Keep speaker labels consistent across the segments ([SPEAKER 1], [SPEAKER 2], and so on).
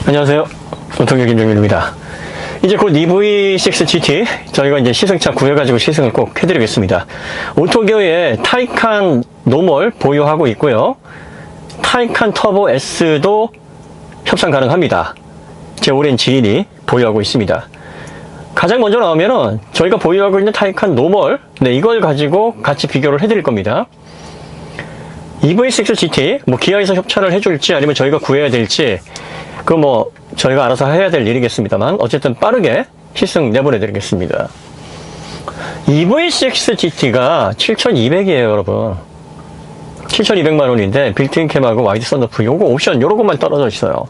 [SPEAKER 1] 안녕하세요. 오토교 김정민입니다. 이제 곧 EV6 GT 저희가 이제 시승차 구해가지고 시승을 꼭 해드리겠습니다. 오토교의 타이칸 노멀 보유하고 있고요. 타이칸 터보 S도 협상 가능합니다. 제 오랜 지인이 보유하고 있습니다. 가장 먼저 나오면은 저희가 보유하고 있는 타이칸 노멀, 이걸 가지고 같이 비교를 해드릴 겁니다. EV6 GT, 기아에서 협찬을 해줄지 아니면 저희가 구해야 될지, 저희가 알아서 해야 될 일이겠습니다만, 어쨌든 빠르게 시승 내보내드리겠습니다. EV6 GT가 7,200이에요, 여러분. 7,200만원인데, 빌트인 캠하고 와이드 썬루프, 요거 옵션, 요런 것만 떨어져 있어요.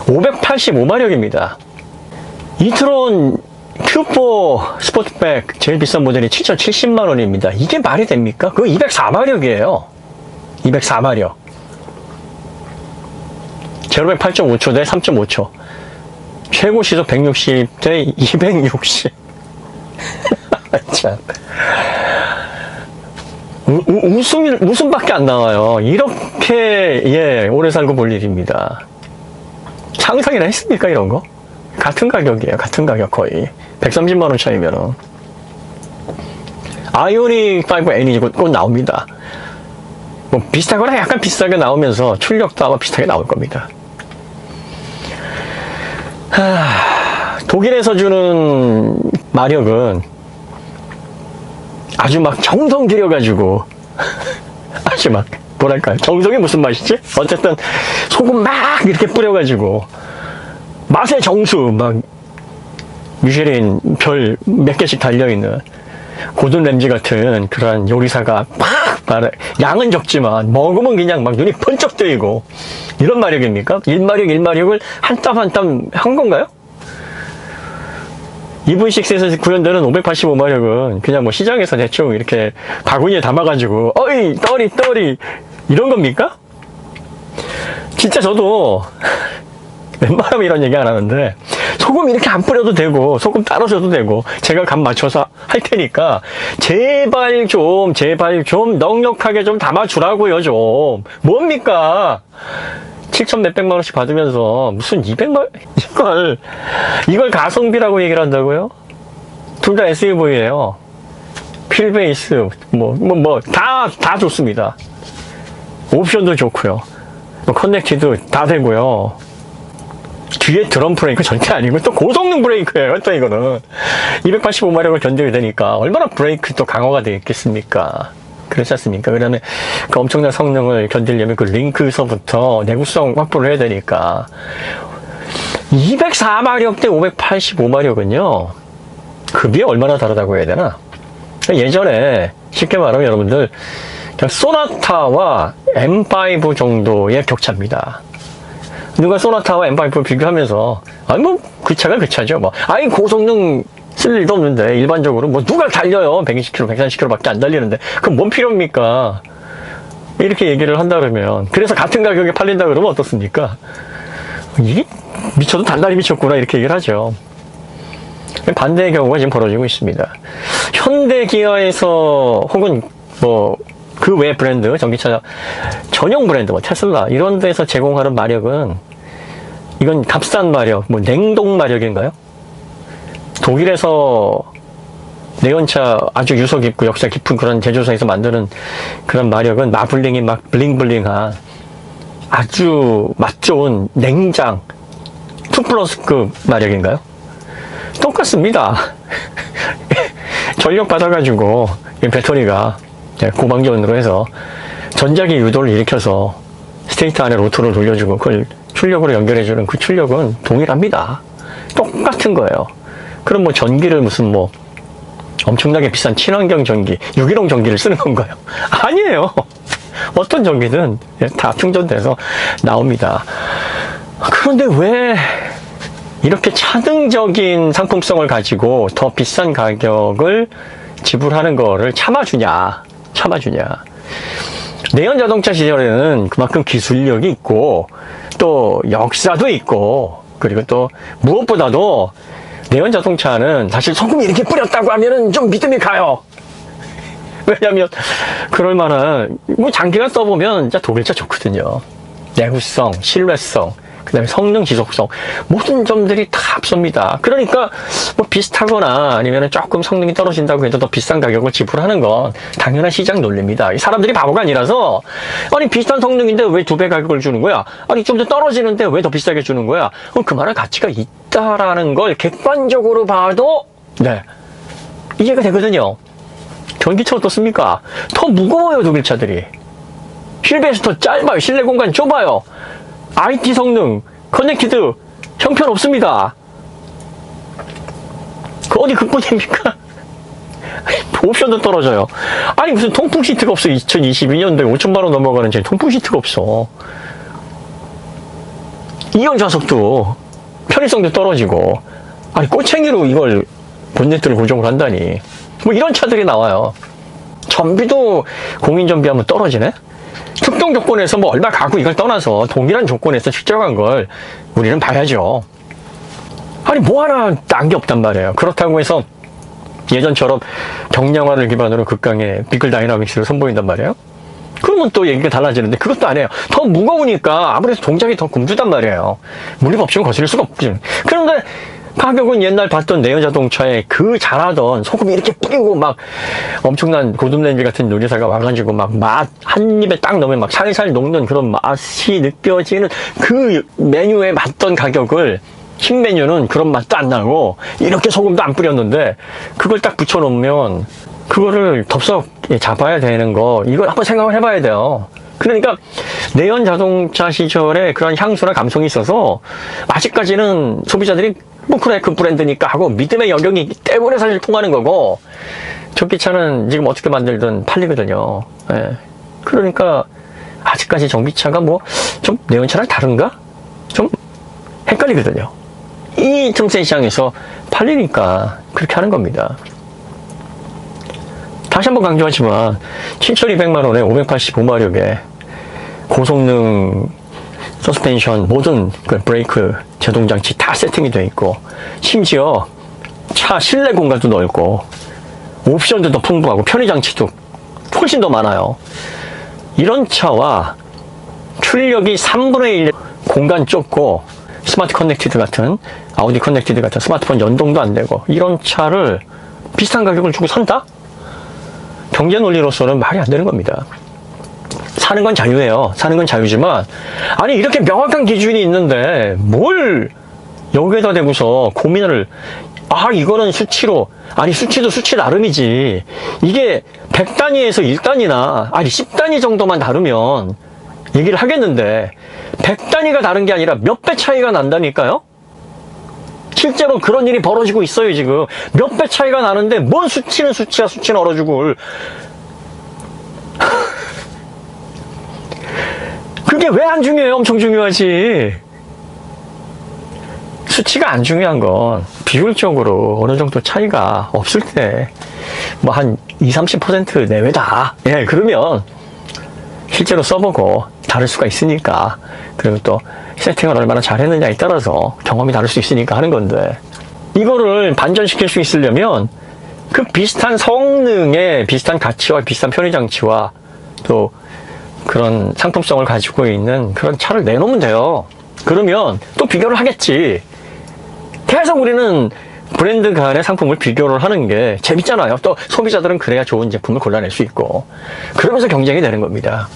[SPEAKER 1] 585마력입니다. 이트론 Q4 스포츠백 제일 비싼 모델이 7,070만원입니다. 이게 말이 됩니까? 그거 204마력이에요. 204마력. 제로백 8.5초 대 3.5초. 최고 시속 160 대 260. 참. 웃음밖에 안 나와요. 이렇게, 오래 살고 볼 일입니다. 상상이나 했습니까, 이런 거? 같은 가격이에요. 같은 가격 거의. 130만원 차이면은. 아이오닉 5 N이 곧 나옵니다. 비슷하거나 약간 비슷하게 나오면서 출력도 아마 비슷하게 나올 겁니다. 독일에서 주는 마력은 아주 막 정성 들여가지고 아주 막 뭐랄까요, 정성이 무슨 맛이지? 어쨌든 소금 막 이렇게 뿌려가지고 맛의 정수 막 미쉐린 별 몇 개씩 달려있는 고든 램지 같은 그런 요리사가 막 양은 적지만 먹으면 그냥 막 눈이 번쩍 뜨이고 이런 마력입니까? 1마력 한 땀 한 땀 한 건가요? EV6에서 구현되는 585마력은 그냥 시장에서 대충 이렇게 바구니에 담아가지고 어이 떠리 이런 겁니까? 진짜 저도 웬만하면 이런 얘기 안 하는데 소금 이렇게 안 뿌려도 되고 소금 따로 줘도 되고 제가 간 맞춰서 할 테니까 제발 좀 넉넉하게 좀 담아주라고요. 좀 뭡니까? 7천 몇백만 원씩 받으면서 무슨 200만 이걸 가성비라고 얘기를 한다고요? 둘 다 SUV예요. 휠베이스 다 좋습니다. 옵션도 좋고요. 커넥티드 다 되고요. 뒤에 드럼 브레이크 절대 아니고 또 고성능 브레이크예요. 또 이거는 285마력을 견뎌야 되니까 얼마나 브레이크 또 강화가 되겠습니까? 그렇지 않습니까? 그다음에 그 엄청난 성능을 견디려면 그 링크서부터 내구성 확보를 해야 되니까 204마력 대 585마력은요 급이 얼마나 다르다고 해야 되나? 예전에 쉽게 말하면 여러분들 그냥 소나타와 M5 정도의 격차입니다. 누가 소나타와 M5를 비교하면서 그 차가 그 차죠. 고성능 쓸 일도 없는데 일반적으로 누가 달려요. 120km, 130km 밖에 안 달리는데 그럼 뭔 필요입니까? 이렇게 얘기를 한다 그러면, 그래서 같은 가격에 팔린다 그러면 어떻습니까? 이게 미쳐도 단단히 미쳤구나 이렇게 얘기를 하죠. 반대의 경우가 지금 벌어지고 있습니다. 현대 기아에서 혹은 그 외 브랜드, 전기차 전용 브랜드, 테슬라 이런 데서 제공하는 마력은 이건 값싼 마력, 냉동 마력인가요? 독일에서 내연차 아주 유서 깊고 역사 깊은 그런 제조사에서 만드는 그런 마력은 마블링이 막 블링블링한 아주 맛 좋은 냉장 2플러스급 마력인가요? 똑같습니다. 전력 받아가지고 배터리가 고방전으로 해서 전자기 유도를 일으켜서 스테이터 안에 로터를 돌려주고 그걸 출력으로 연결해주는 그 출력은 동일합니다. 똑같은 거예요. 그럼 전기를 무슨 엄청나게 비싼 친환경 전기, 유기농 전기를 쓰는 건가요? 아니에요. 어떤 전기든 다 충전돼서 나옵니다. 그런데 왜 이렇게 차등적인 상품성을 가지고 더 비싼 가격을 지불하는 거를 참아주냐. 내연 자동차 시절에는 그만큼 기술력이 있고 또 역사도 있고, 그리고 또 무엇보다도 내연 자동차는 사실 소금 이렇게 뿌렸다고 하면은 좀 믿음이 가요. 왜냐면 그럴 만한 장기간 써보면 진짜 독일차 좋거든요. 내구성, 신뢰성, 그 다음에 성능 지속성, 모든 점들이 다 앞섭니다. 그러니까 뭐 비슷하거나 아니면 조금 성능이 떨어진다고 해도 더 비싼 가격을 지불하는 건 당연한 시장 논리입니다. 이 사람들이 바보가 아니라서, 아니 비슷한 성능인데 왜 2배 가격을 주는 거야? 아니 좀 더 떨어지는데 왜 더 비싸게 주는 거야? 그럼 그만한 가치가 있다라는 걸 객관적으로 봐도 네, 이해가 되거든요. 전기차 어떻습니까? 더 무거워요, 독일차들이. 휠베이스 더 짧아요. 실내 공간 좁아요. IT 성능, 커넥티드 형편없습니다. 그 어디 극복입니까? 옵션도 떨어져요. 아니 무슨 통풍 시트가 없어. 2022년도에 5천만 원 넘어가는 제 통풍 시트가 없어. 이연 좌석도 편의성도 떨어지고, 아니 꼬챙이로 이걸 본네트를 고정을 한다니. 뭐 이런 차들이 나와요. 전비도 공인 전비하면 떨어지네? 특정 조건에서 뭐 얼마 가고 이걸 떠나서 동일한 조건에서 측정한 걸 우리는 봐야죠. 아니 뭐 하나 딴 게 없단 말이에요. 그렇다고 해서 예전처럼 경량화를 기반으로 극강의 비클 다이나믹스를 선보인단 말이에요. 그러면 또 얘기가 달라지는데 그것도 안 해요. 더 무거우니까 아무래도 동작이 더 굼뜨단 말이에요. 물리법칙은 거스를 수가 없지. 그런데 가격은 옛날 봤던 내연자동차에 그 잘하던 소금 이렇게 뿌리고 막 엄청난 고듬냄비 같은 요리사가 와가지고 막 맛 한 입에 딱 넣으면 막 살살 녹는 그런 맛이 느껴지는 그 메뉴에 맞던 가격을, 신메뉴는 그런 맛도 안 나고 이렇게 소금도 안 뿌렸는데 그걸 딱 붙여놓으면 그거를 덥석 잡아야 되는 거, 이걸 한번 생각을 해봐야 돼요. 그러니까 내연 자동차 시절에 그런 향수나 감성이 있어서 아직까지는 소비자들이 뭐 그래 그 브랜드니까 하고 믿음의 영역이 있기 때문에 사실 통하는 거고, 전기차는 지금 어떻게 만들든 팔리거든요. 예. 그러니까 아직까지 전기차가 뭐 좀 내연차랑 다른가? 좀 헷갈리거든요. 이 틈새 시장에서 팔리니까 그렇게 하는 겁니다. 다시 한번 강조하지만 7,200만원에 585마력에 고성능 서스펜션, 모든 그 브레이크, 제동장치 다 세팅이 되어 있고, 심지어 차 실내 공간도 넓고 옵션도 더 풍부하고 편의장치도 훨씬 더 많아요. 이런 차와 출력이 3분의 1 공간 좁고 스마트 커넥티드 같은, 아우디 커넥티드 같은 스마트폰 연동도 안 되고 이런 차를 비슷한 가격을 주고 산다? 경제 논리로서는 말이 안 되는 겁니다. 사는 건 자유예요. 사는 건 자유지만, 아니 이렇게 명확한 기준이 있는데 뭘 여기에다 대고서 고민을, 아 이거는 수치로, 아니 수치도 수치 나름이지, 이게 100단위에서 1단위나 아니 10단위 정도만 다르면 얘기를 하겠는데 100단위가 다른 게 아니라 몇 배 차이가 난다니까요. 실제로 그런 일이 벌어지고 있어요. 지금 몇 배 차이가 나는데 뭔 수치는 수치야, 수치는 얼어 죽을. 그게 왜 안 중요해요? 엄청 중요하지. 수치가 안 중요한 건 비율적으로 어느 정도 차이가 없을 때 뭐 한 20-30% 내외다. 예, 그러면 실제로 써보고 다를 수가 있으니까, 그리고 또 세팅을 얼마나 잘했느냐에 따라서 경험이 다를 수 있으니까 하는 건데, 이거를 반전시킬 수 있으려면 그 비슷한 성능의 비슷한 가치와 비슷한 편의장치와 또 그런 상품성을 가지고 있는 그런 차를 내놓으면 돼요. 그러면 또 비교를 하겠지. 계속 우리는 브랜드 간의 상품을 비교를 하는 게 재밌잖아요. 또 소비자들은 그래야 좋은 제품을 골라낼 수 있고, 그러면서 경쟁이 되는 겁니다.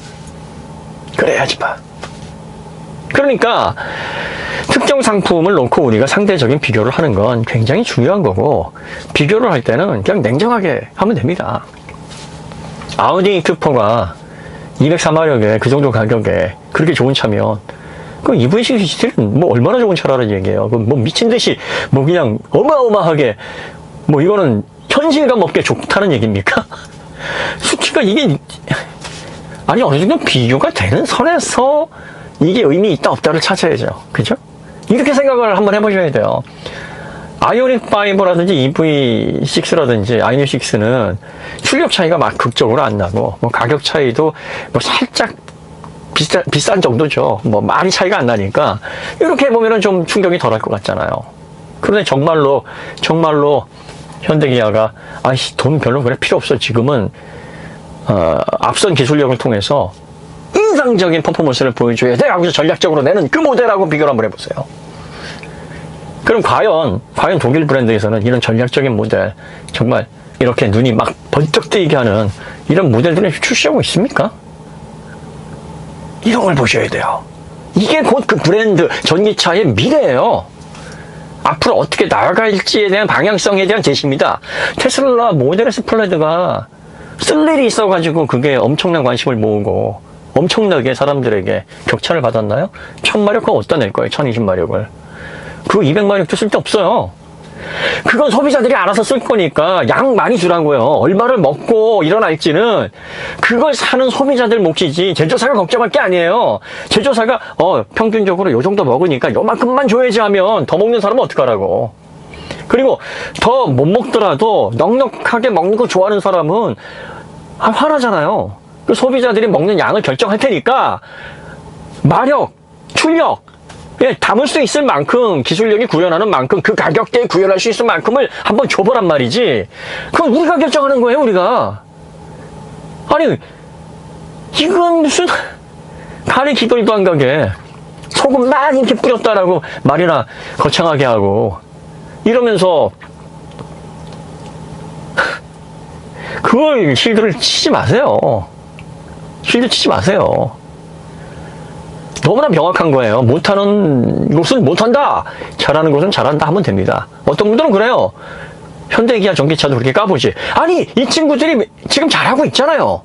[SPEAKER 1] 그래야지 봐. 그러니까 특정 상품을 놓고 우리가 상대적인 비교를 하는 건 굉장히 중요한 거고, 비교를 할 때는 그냥 냉정하게 하면 됩니다. 아우디 Q4가 204마력에 그 정도 가격에 그렇게 좋은 차면 그 EV6 뭐 얼마나 좋은 차라는 얘기예요. 그 뭐 미친 듯이 뭐 그냥 어마어마하게 뭐 이거는 현실감 없게 좋다는 얘기입니까? 수치가 이게 아니 어느 정도 비교가 되는 선에서 이게 의미 있다 없다를 찾아야죠. 그죠? 이렇게 생각을 한번 해보셔야 돼요. 아이오닉 5라든지 EV6라든지 아이오닉6는 출력 차이가 막 극적으로 안 나고, 뭐 가격 차이도 뭐 살짝 비싼 정도죠. 뭐 많이 차이가 안 나니까 이렇게 보면은 좀 충격이 덜할 것 같잖아요. 그런데 정말로 현대기아가 아이씨 돈 별로 그래 필요 없어. 지금은 앞선 기술력을 통해서 정상적인 퍼포먼스를 보여줘야 돼 하고서 전략적으로 내는 그 모델하고 비교를 한번 해보세요. 그럼 과연 독일 브랜드에서는 이런 전략적인 모델, 정말 이렇게 눈이 막 번쩍 뜨이게 하는 이런 모델들을 출시하고 있습니까? 이런 걸 보셔야 돼요. 이게 곧 그 브랜드, 전기차의 미래예요. 앞으로 어떻게 나아갈지에 대한 방향성에 대한 제시입니다. 테슬라 모델 S 플레드가 쓸 일이 있어가지고 그게 엄청난 관심을 모으고 엄청나게 사람들에게 격차를 받았나요? 1000마력 그거 어디다 낼 거예요? 1020마력을. 그거 200마력도 쓸데없어요. 그건 소비자들이 알아서 쓸 거니까 양 많이 주라고요. 얼마를 먹고 일어날지는 그걸 사는 소비자들 몫이지 제조사가 걱정할 게 아니에요. 제조사가 평균적으로 요 정도 먹으니까 요만큼만 줘야지 하면 더 먹는 사람은 어떡하라고. 그리고 더 못 먹더라도 넉넉하게 먹는 거 좋아하는 사람은 화나잖아요. 그 소비자들이 먹는 양을 결정할 테니까 마력, 출력, 담을 수 있을 만큼, 기술력이 구현하는 만큼, 그 가격대에 구현할 수 있을 만큼을 한번 줘보란 말이지. 그건 우리가 결정하는 거예요, 우리가. 아니, 이건 무슨, 달에 기별도 안 가게, 소금 많이 이렇게 뿌렸다라고 말이나 거창하게 하고, 이러면서, 그걸 실드를 치지 마세요. 실드 치지 마세요. 너무나 명확한 거예요. 못하는 곳은 못한다. 잘하는 곳은 잘한다 하면 됩니다. 어떤 분들은 그래요. 현대기아 전기차도 그렇게 까보지. 아니, 이 친구들이 지금 잘하고 있잖아요.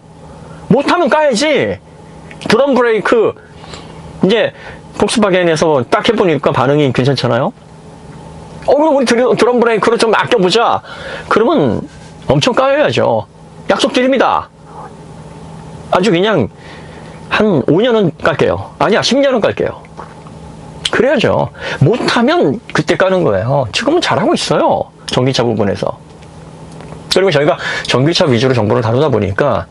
[SPEAKER 1] 못하면 까야지. 드럼 브레이크, 이제, 폭스바겐에서 딱 해보니까 반응이 괜찮잖아요. 그럼 우리 드럼 브레이크로 좀 아껴보자. 그러면 엄청 까여야죠. 약속 드립니다. 아주 그냥, 한 5년은 깔게요. 아니야, 10년은 깔게요. 그래야죠. 못하면 그때 까는 거예요. 지금은 잘하고 있어요. 전기차 부분에서. 그리고 저희가 전기차 위주로 정보를 다루다 보니까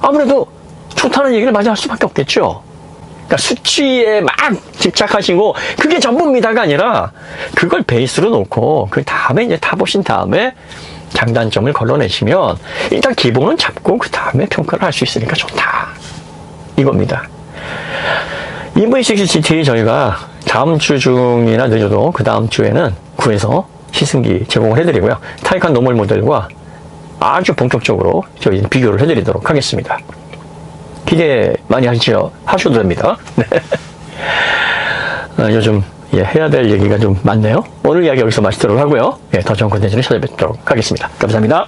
[SPEAKER 1] 아무래도 좋다는 얘기를 많이 할 수밖에 없겠죠. 그러니까 수치에 막 집착하시고 그게 전부입니다가 아니라 그걸 베이스로 놓고 그 다음에 이제 타보신 다음에 장단점을 걸러내시면 일단 기본은 잡고 그 다음에 평가를 할 수 있으니까 좋다. 이겁니다. EV6 GT 저희가 다음 주 중이나 늦어도 그 다음 주에는 구해서 시승기 제공을 해드리고요. 타이칸 노멀 모델과 아주 본격적으로 저희 비교를 해드리도록 하겠습니다. 기대 많이 하셔도 됩니다. 네. 요즘 해야 될 얘기가 좀 많네요. 오늘 이야기 여기서 마치도록 하고요. 더 좋은 콘텐츠를 찾아뵙도록 하겠습니다. 감사합니다.